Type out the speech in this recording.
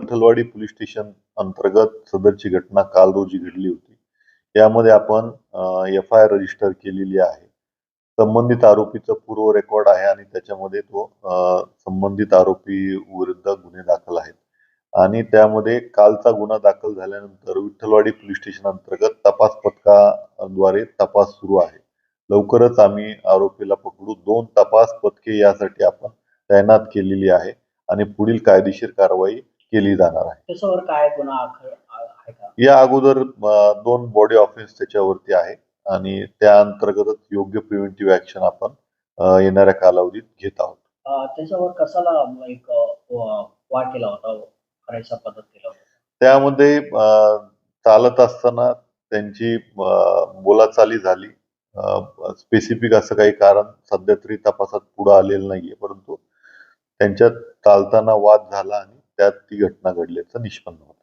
Vitthalwadi police station अंतर्गत सदरची घटना काल रोजी घडली होती. यामध्ये आपण FIR रजिस्टर केलेली आहे. संबंधित आरोपीचा पूर्व रेकॉर्ड आहे आणि त्याच्यामध्ये तो संबंधित आरोपी विरुद्ध गुन्हे दाखल आहेत. आणि त्यामध्ये कालचा गुन्हा दाखल झाल्यानंतर विठ्ठलवाडी पोलीस स्टेशन अंतर्गत तपास पथकाद्वारे तपास सुरू आहे. लवकरच आम्ही आरोपीला पकडू. 2 तपास पथके यासाठी आपण तैनात केलेली आहे आणि पुढील कायदेशीर कारवाई केली जाणार आहे. त्याच्यावर काय गुन्हा आहे का? या अगोदर 2 बॉडी ऑफेन्स त्याच्यावरती आहे आणि त्या अंतर्गतच योग्य प्रिव्हेंटिव्ह ऍक्शन आपण येणाऱ्या कालावधीत घेत आहोत. त्याच्यावर कसाला एक वार केला होता, करायचा पद्धत केला होता? त्यामध्ये चालत असताना त्यांची बोलाचाली झाली. स्पेसिफिक असं काही कारण सध्या तरी तपासात पुढे आलेलं नाहीये, परंतु त्यांच्यात चालताना वाद झाला आणि त्यात ती घटना घडल्याचं निष्पन्न होतं.